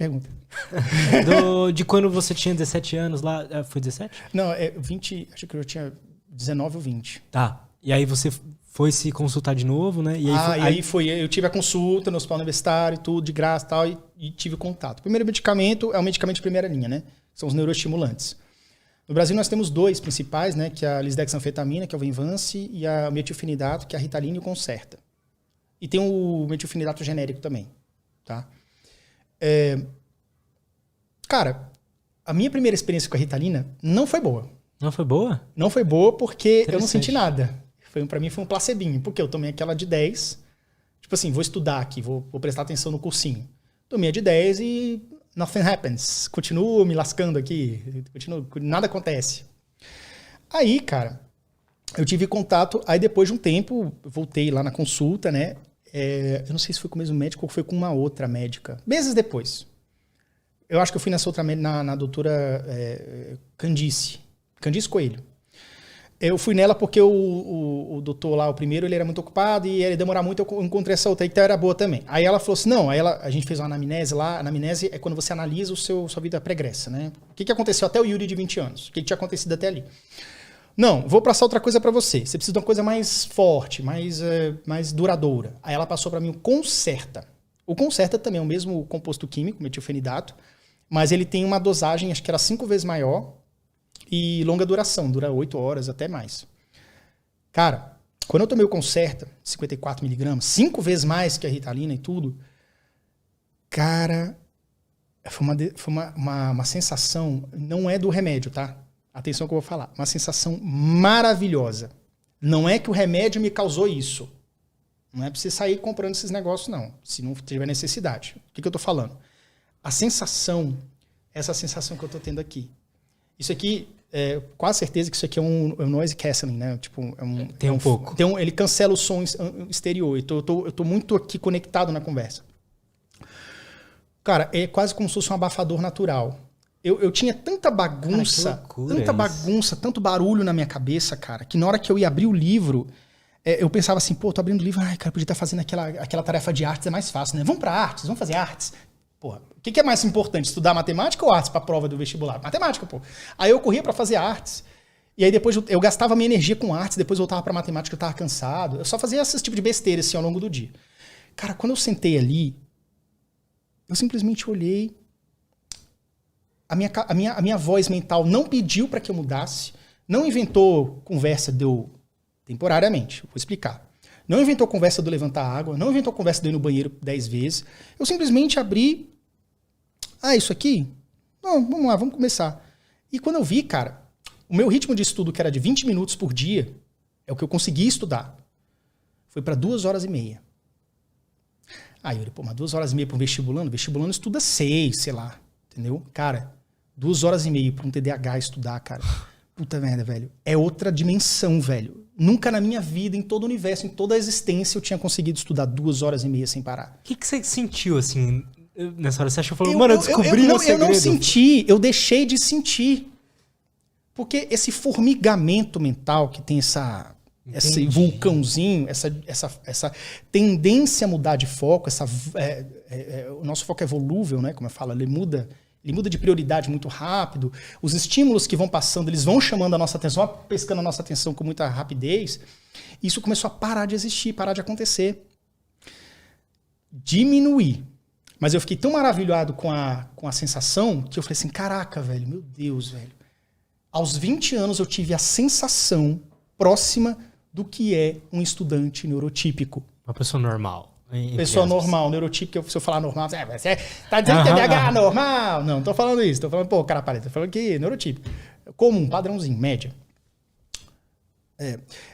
Pergunta. De quando você tinha 17 anos lá, foi 17? Não, 20, acho que eu tinha 19 ou 20. Tá. E aí você foi se consultar de novo, né? E aí eu tive a consulta no hospital universitário, tudo de graça e tal, e tive contato. O primeiro medicamento é um medicamento de primeira linha, né? São os neuroestimulantes. No Brasil nós temos dois principais, né? Que é a lisdexanfetamina, que é o Venvance, e a metilfenidato, que é a Ritalina e o Concerta. E tem o metilfenidato genérico também, tá? Cara, a minha primeira experiência com a Ritalina não foi boa. Não foi boa? Não foi boa porque eu não senti nada. Pra mim foi um placebinho, porque eu tomei aquela de 10. Tipo assim, vou estudar aqui, vou prestar atenção no cursinho. Tomei a de 10 e nothing happens. Continuo me lascando aqui, nada acontece. Aí, cara, eu tive contato, aí depois de um tempo, voltei lá na consulta, né? Eu não sei se foi com o mesmo médico ou foi com uma outra médica. Meses depois. Eu acho que eu fui nessa outra médica, na doutora Candice Coelho. Eu fui nela porque o doutor lá, o primeiro, ele era muito ocupado e ele demorar muito, eu encontrei essa outra aí que era boa também. Aí ela falou assim, não, a gente fez uma anamnese lá, a anamnese é quando você analisa sua vida pregressa, né? O que aconteceu até o Yuri de 20 anos? O que tinha acontecido até ali? Não, vou passar outra coisa pra você. Você precisa de uma coisa mais forte, mais duradoura. Aí ela passou pra mim o Concerta. O Concerta também é o mesmo composto químico, metilfenidato, mas ele tem uma dosagem, acho que era 5 vezes maior, e longa duração, dura 8 horas, até mais. Cara, quando eu tomei o Concerta, 54 miligramas, 5 vezes mais que a Ritalina e tudo, cara, foi uma sensação, não é do remédio, tá? Atenção que eu vou falar. Uma sensação maravilhosa. Não é que o remédio me causou isso. Não é pra você sair comprando esses negócios, não. Se não tiver necessidade. O que eu tô falando? A sensação, essa sensação que eu tô tendo aqui. Isso aqui, quase certeza que isso aqui é um noise cancelling, né? Tipo, tem um pouco. Ele cancela o som exterior. Eu tô muito aqui conectado na conversa. Cara, é quase como se fosse um abafador natural. Eu tinha tanta bagunça, tanto barulho na minha cabeça, cara, que na hora que eu ia abrir o livro, eu pensava assim, pô, tô abrindo o livro, ai, cara, podia estar fazendo aquela tarefa de artes, é mais fácil, né? Vamos pra artes, vamos fazer artes. Porra, o que é mais importante, estudar matemática ou artes pra prova do vestibular? Matemática, pô. Aí eu corria pra fazer artes, e aí depois eu gastava minha energia com artes, depois eu voltava pra matemática, eu tava cansado. Eu só fazia esse tipo de besteira, assim, ao longo do dia. Cara, quando eu sentei ali, eu simplesmente olhei, a minha voz mental não pediu para que eu mudasse, não inventou conversa temporariamente, vou explicar. Não inventou conversa do levantar água, não inventou conversa de ir no banheiro 10 vezes. Eu simplesmente abri, isso aqui? Não, vamos lá, vamos começar. E quando eu vi, cara, o meu ritmo de estudo, que era de 20 minutos por dia, é o que eu consegui estudar, foi para 2 horas e meia. Aí eu falei, mas 2 horas e meia para um vestibulando estuda 6, sei lá, entendeu? Cara, 2 horas e meia para um TDAH estudar, cara. Puta merda, velho. É outra dimensão, velho. Nunca na minha vida, em todo o universo, em toda a existência, eu tinha conseguido estudar 2 horas e meia sem parar. O que você sentiu, assim, nessa hora? Você achou, mano, eu descobri o segredo. Eu não senti, eu deixei de sentir. Porque esse formigamento mental que tem esse vulcãozinho, essa tendência a mudar de foco, o nosso foco é volúvel, né? Como eu falo, ele muda de prioridade muito rápido. Os estímulos que vão passando, eles vão chamando a nossa atenção, pescando a nossa atenção com muita rapidez. Isso começou a parar de existir, parar de acontecer. Diminuir. Mas eu fiquei tão maravilhado com a sensação que eu falei assim, caraca, velho, meu Deus, velho. Aos 20 anos eu tive a sensação próxima do que é um estudante neurotípico. Uma pessoa normal. Pessoa normal, neurotípica, se eu falar normal, você tá dizendo que TDAH normal? Não tô falando isso. Tô falando, pô, cara, parece. Tô falando que neurotípico. Comum, padrãozinho, média.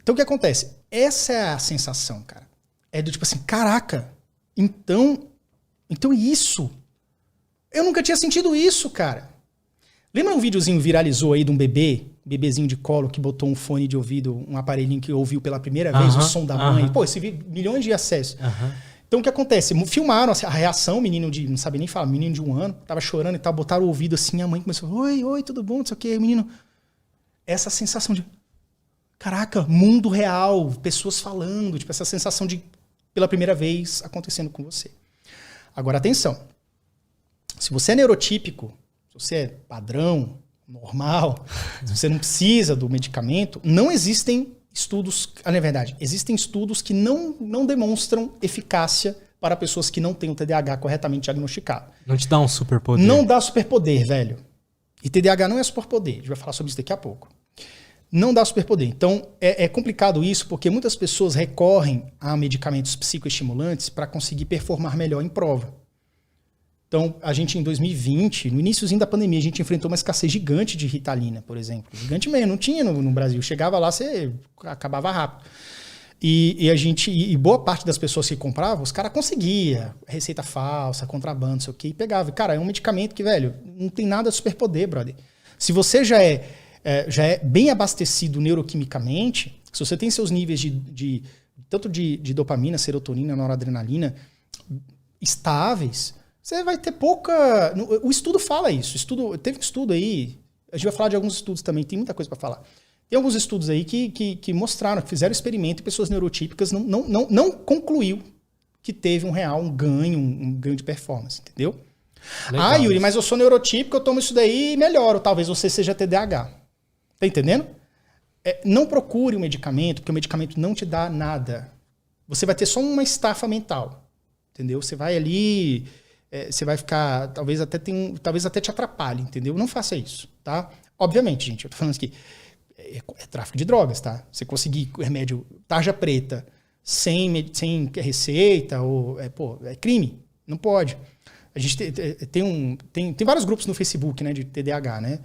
Então o que acontece? Essa é a sensação, cara. É do tipo assim, caraca, então isso. Eu nunca tinha sentido isso, cara. Lembra um videozinho viralizou aí de um bebezinho de colo que botou um fone de ouvido, um aparelhinho que ouviu pela primeira vez o som da mãe? Pô, esse vídeo, milhões de acessos. Então o que acontece? Filmaram a reação, o menino não sabe nem falar, menino de 1 ano, tava chorando e tal, botaram o ouvido assim, a mãe começou, oi, tudo bom, não sei o que, menino. Essa sensação de, caraca, mundo real, pessoas falando, tipo, essa sensação de, pela primeira vez, acontecendo com você. Agora, atenção. Se você é neurotípico, se você é padrão, normal, se você não precisa do medicamento, não existem estudos, na verdade, existem estudos que não demonstram eficácia para pessoas que não têm o TDAH corretamente diagnosticado. Não te dá um superpoder. Não dá superpoder, velho. E TDAH não é superpoder, a gente vai falar sobre isso daqui a pouco. Não dá superpoder. Então, é complicado isso, porque muitas pessoas recorrem a medicamentos psicoestimulantes para conseguir performar melhor em prova. Então, a gente em 2020, no iniciozinho da pandemia, a gente enfrentou uma escassez gigante de Ritalina, por exemplo. Gigante mesmo, não tinha no Brasil. Chegava lá, você acabava rápido. E boa parte das pessoas que compravam, os caras conseguia receita falsa, contrabando, não sei o quê, e pegava. Cara, é um medicamento que, velho, não tem nada de superpoder, brother. Se você já é bem abastecido neuroquimicamente, se você tem seus níveis tanto de dopamina, serotonina, noradrenalina estáveis, você vai ter pouca... O estudo fala isso. Teve um estudo aí, a gente vai falar de alguns estudos também, tem muita coisa para falar. Tem alguns estudos aí que mostraram, que fizeram experimento e pessoas neurotípicas não concluiu que teve um ganho de performance, entendeu? Legal, Yuri, mas eu sou neurotípico, eu tomo isso daí e melhoro. Talvez você seja TDAH. Tá entendendo? Não procure um medicamento, porque o medicamento não te dá nada. Você vai ter só uma estafa mental, entendeu? Você vai ali... você vai ficar, talvez até te atrapalhe, entendeu? Não faça isso, tá? Obviamente, gente, eu tô falando aqui, é tráfico de drogas, tá? Você conseguir remédio tarja preta sem receita, é crime, não pode. A gente tem vários grupos no Facebook, né, de TDAH, né?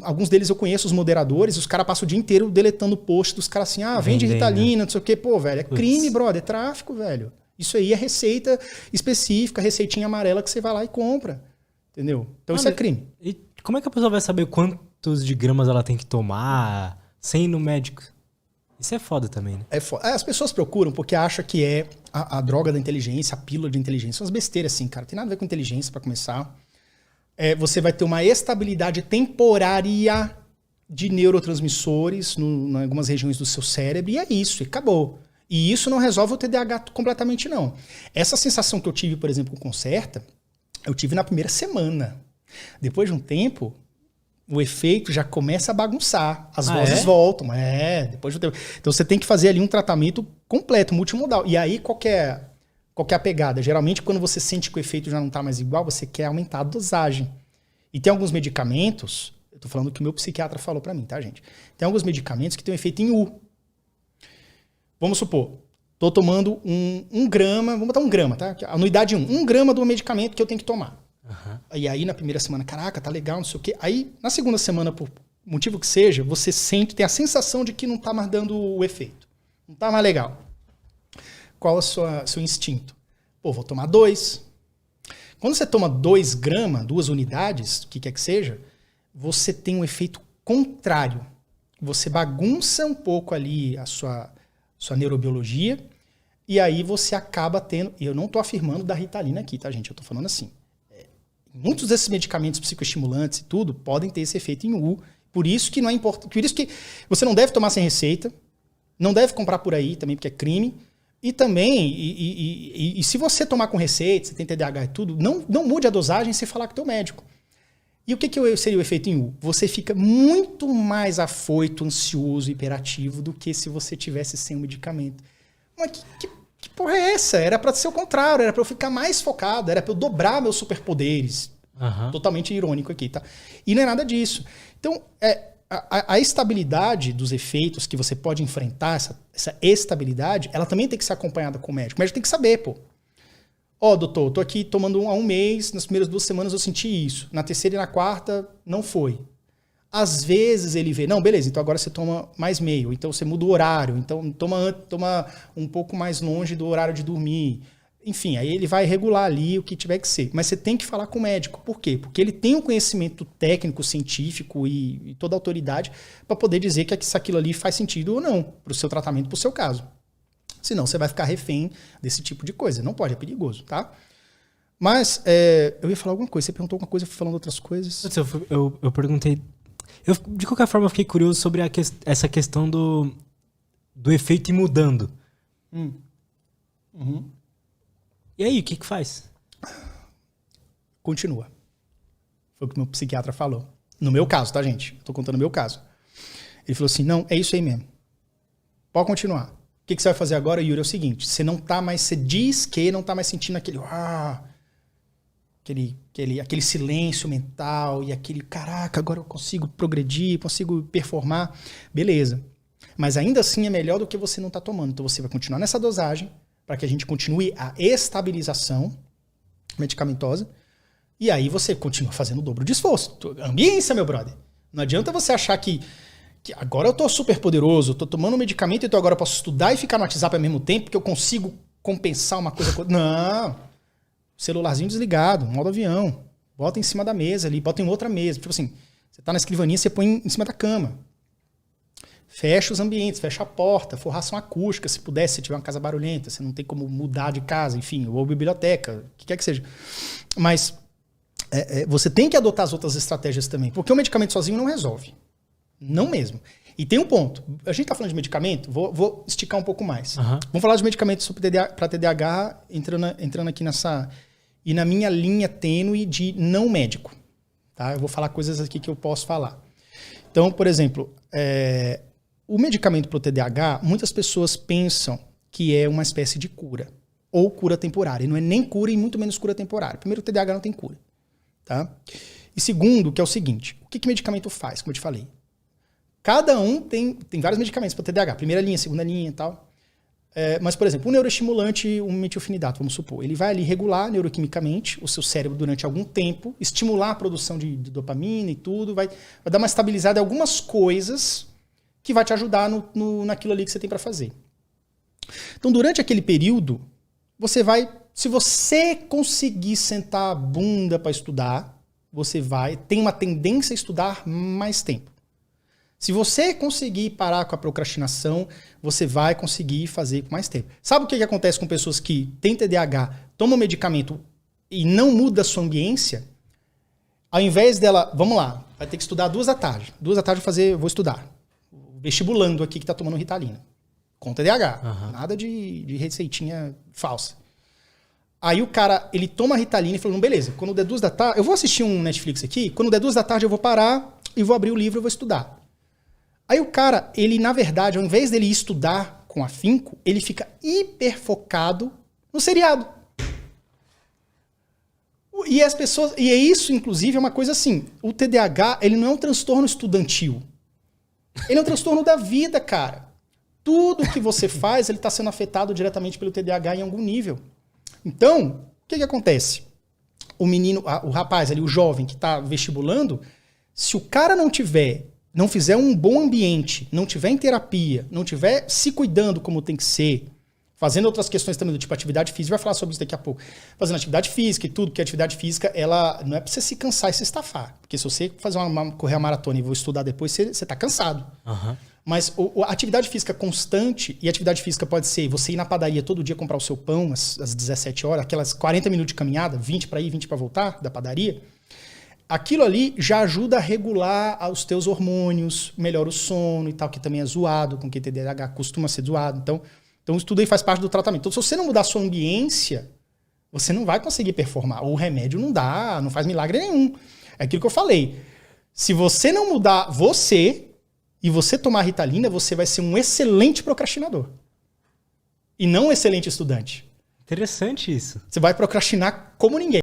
Alguns deles eu conheço, os moderadores, os caras passam o dia inteiro deletando post dos caras assim, vende Ritalina, não sei o quê. Pô, velho, é crime, brother, é tráfico, velho. Isso aí é receita específica, receitinha amarela que você vai lá e compra. Entendeu? Então isso é crime. E como é que a pessoa vai saber quantos de gramas ela tem que tomar sem ir no médico? Isso é foda também, né? É foda. As pessoas procuram porque acham que é a droga da inteligência, a pílula de inteligência. São umas besteiras assim, cara. Tem nada a ver com inteligência, pra começar. Você vai ter uma estabilidade temporária de neurotransmissores em algumas regiões do seu cérebro e é isso, e acabou. E isso não resolve o TDAH completamente, não. Essa sensação que eu tive, por exemplo, com Concerta, eu tive na primeira semana. Depois de um tempo, o efeito já começa a bagunçar. As vozes voltam. Depois de um tempo. Então você tem que fazer ali um tratamento completo, multimodal. E aí, qual que é a pegada? Geralmente, quando você sente que o efeito já não está mais igual, você quer aumentar a dosagem. E tem alguns medicamentos, eu estou falando o que o meu psiquiatra falou para mim, tá, gente? Tem alguns medicamentos que têm um efeito em U. Vamos supor, estou tomando um grama, vamos botar 1 grama, tá? Anuidade 1 grama do medicamento que eu tenho que tomar. Uhum. E aí na primeira semana, caraca, tá legal, não sei o quê. Aí na segunda semana, por motivo que seja, você tem a sensação de que não tá mais dando o efeito. Não tá mais legal. Qual é o seu instinto? Pô, vou tomar 2. Quando você toma 2 gramas, 2 unidades, o que quer que seja, você tem um efeito contrário. Você bagunça um pouco ali a sua neurobiologia, e aí você acaba tendo... E eu não estou afirmando da Ritalina aqui, tá, gente? Eu estou falando assim. Muitos desses medicamentos psicoestimulantes e tudo podem ter esse efeito em U. Por isso que não é importante. Por isso que você não deve tomar sem receita, não deve comprar por aí também, porque é crime. E também, e se você tomar com receita, você tem TDAH e tudo, não mude a dosagem sem falar com o teu médico. E o que seria o efeito em U? Você fica muito mais afoito, ansioso, hiperativo do que se você tivesse sem o medicamento. Mas que porra é essa? Era para ser o contrário, era para eu ficar mais focado, era para eu dobrar meus superpoderes. Uhum. Totalmente irônico aqui, tá? E não é nada disso. Então, a estabilidade dos efeitos que você pode enfrentar, essa estabilidade, ela também tem que ser acompanhada com o médico. O médico tem que saber, pô. Doutor, eu tô aqui tomando há 1 mês, nas primeiras 2 semanas eu senti isso. Na terceira e na quarta, não foi. Às vezes ele vê, não, beleza, então agora você toma mais meio, então você muda o horário, então toma um pouco mais longe do horário de dormir. Enfim, aí ele vai regular ali o que tiver que ser. Mas você tem que falar com o médico. Por quê? Porque ele tem um conhecimento técnico, científico e toda a autoridade para poder dizer que aquilo ali faz sentido ou não para o seu tratamento, para o seu caso. Senão você vai ficar refém desse tipo de coisa. Não pode, é perigoso, tá? Mas eu ia falar alguma coisa. Você perguntou alguma coisa, eu fui falando outras coisas. Eu perguntei... de qualquer forma, eu fiquei curioso sobre essa questão do efeito ir mudando. Uhum. E aí, o que faz? continua. Foi o que o meu psiquiatra falou. No meu caso, tá, gente? Eu tô contando o meu caso. Ele falou assim, não, é isso aí mesmo. Pode continuar. O que você vai fazer agora, Yuri? É o seguinte, você não tá mais, você diz que não tá mais sentindo aquele silêncio mental e aquele, caraca, agora eu consigo progredir, consigo performar. Beleza. Mas ainda assim é melhor do que você não tá tomando. Então você vai continuar nessa dosagem para que a gente continue a estabilização medicamentosa e aí você continua fazendo o dobro de esforço. Ambiência, meu brother. Não adianta você achar que agora eu tô super poderoso, eu tô tomando um medicamento, então agora eu posso estudar e ficar no WhatsApp ao mesmo tempo, porque eu consigo compensar uma coisa com outra. Não. Celularzinho desligado, modo avião. Bota em cima da mesa ali, bota em outra mesa. Tipo assim, você tá na escrivaninha, você põe em cima da cama. Fecha os ambientes, fecha a porta, forração acústica, se puder, se tiver uma casa barulhenta, você não tem como mudar de casa, enfim, ou biblioteca, o que quer que seja. Mas você tem que adotar as outras estratégias também, porque o medicamento sozinho não resolve. Não mesmo. E tem um ponto. A gente tá falando de medicamento, vou esticar um pouco mais. Uhum. Vamos falar de medicamentos para TDAH, entrando aqui nessa... E na minha linha tênue de não médico. Tá? Eu vou falar coisas aqui que eu posso falar. Então, por exemplo, o medicamento para o TDAH, muitas pessoas pensam que é uma espécie de cura. Ou cura temporária. E não é nem cura e muito menos cura temporária. Primeiro, o TDAH não tem cura. Tá? E segundo, que é o seguinte. O que medicamento faz, como eu te falei? Cada um tem vários medicamentos para TDAH. Primeira linha, segunda linha e tal. Mas, por exemplo, um neuroestimulante, um metilfenidato, vamos supor, ele vai ali regular neuroquimicamente o seu cérebro durante algum tempo, estimular a produção de dopamina e tudo, vai dar uma estabilizada em algumas coisas que vai te ajudar naquilo ali que você tem para fazer. Então, durante aquele período, você vai... Se você conseguir sentar a bunda para estudar, você tem uma tendência a estudar mais tempo. Se você conseguir parar com a procrastinação, você vai conseguir fazer com mais tempo. Sabe o que acontece com pessoas que têm TDAH, tomam medicamento e não muda a sua ambiência? Ao invés dela, vamos lá, vai ter que estudar 2 da tarde. 2 da tarde vou estudar. Vestibulando aqui que está tomando Ritalina. Com TDAH. Uhum. Nada de receitinha falsa. Aí o cara, ele toma a Ritalina e fala, não, beleza, quando der 2 da tarde, eu vou assistir um Netflix aqui, quando der 2 da tarde eu vou parar e vou abrir o livro e vou estudar. Aí o cara, ele na verdade, ao invés dele estudar com afinco, ele fica hiper focado no seriado. E as pessoas, e isso inclusive é uma coisa assim, o TDAH, ele não é um transtorno estudantil. Ele é um transtorno da vida, cara. Tudo que você faz, ele está sendo afetado diretamente pelo TDAH em algum nível. Então, o que acontece? O menino, o rapaz ali, o jovem que está vestibulando, se o cara não fizer um bom ambiente, não tiver em terapia, não tiver se cuidando como tem que ser, fazendo outras questões também do tipo atividade física, vai falar sobre isso daqui a pouco, fazendo atividade física e tudo, porque a atividade física, ela não é pra você se cansar e se estafar, porque se você correr a maratona e vou estudar depois, você tá cansado. Uhum. Mas a atividade física constante, e a atividade física pode ser você ir na padaria todo dia comprar o seu pão às 17 horas, aquelas 40 minutos de caminhada, 20 para ir, 20 para voltar da padaria, aquilo ali já ajuda a regular os teus hormônios, melhora o sono e tal, que também é zoado, com que TDAH costuma ser zoado. Então isso tudo aí faz parte do tratamento. Então, se você não mudar a sua ambiência, você não vai conseguir performar. O remédio não dá, não faz milagre nenhum. É aquilo que eu falei. Se você não mudar você e você tomar Ritalina, você vai ser um excelente procrastinador. E não um excelente estudante. Interessante isso. Você vai procrastinar como ninguém.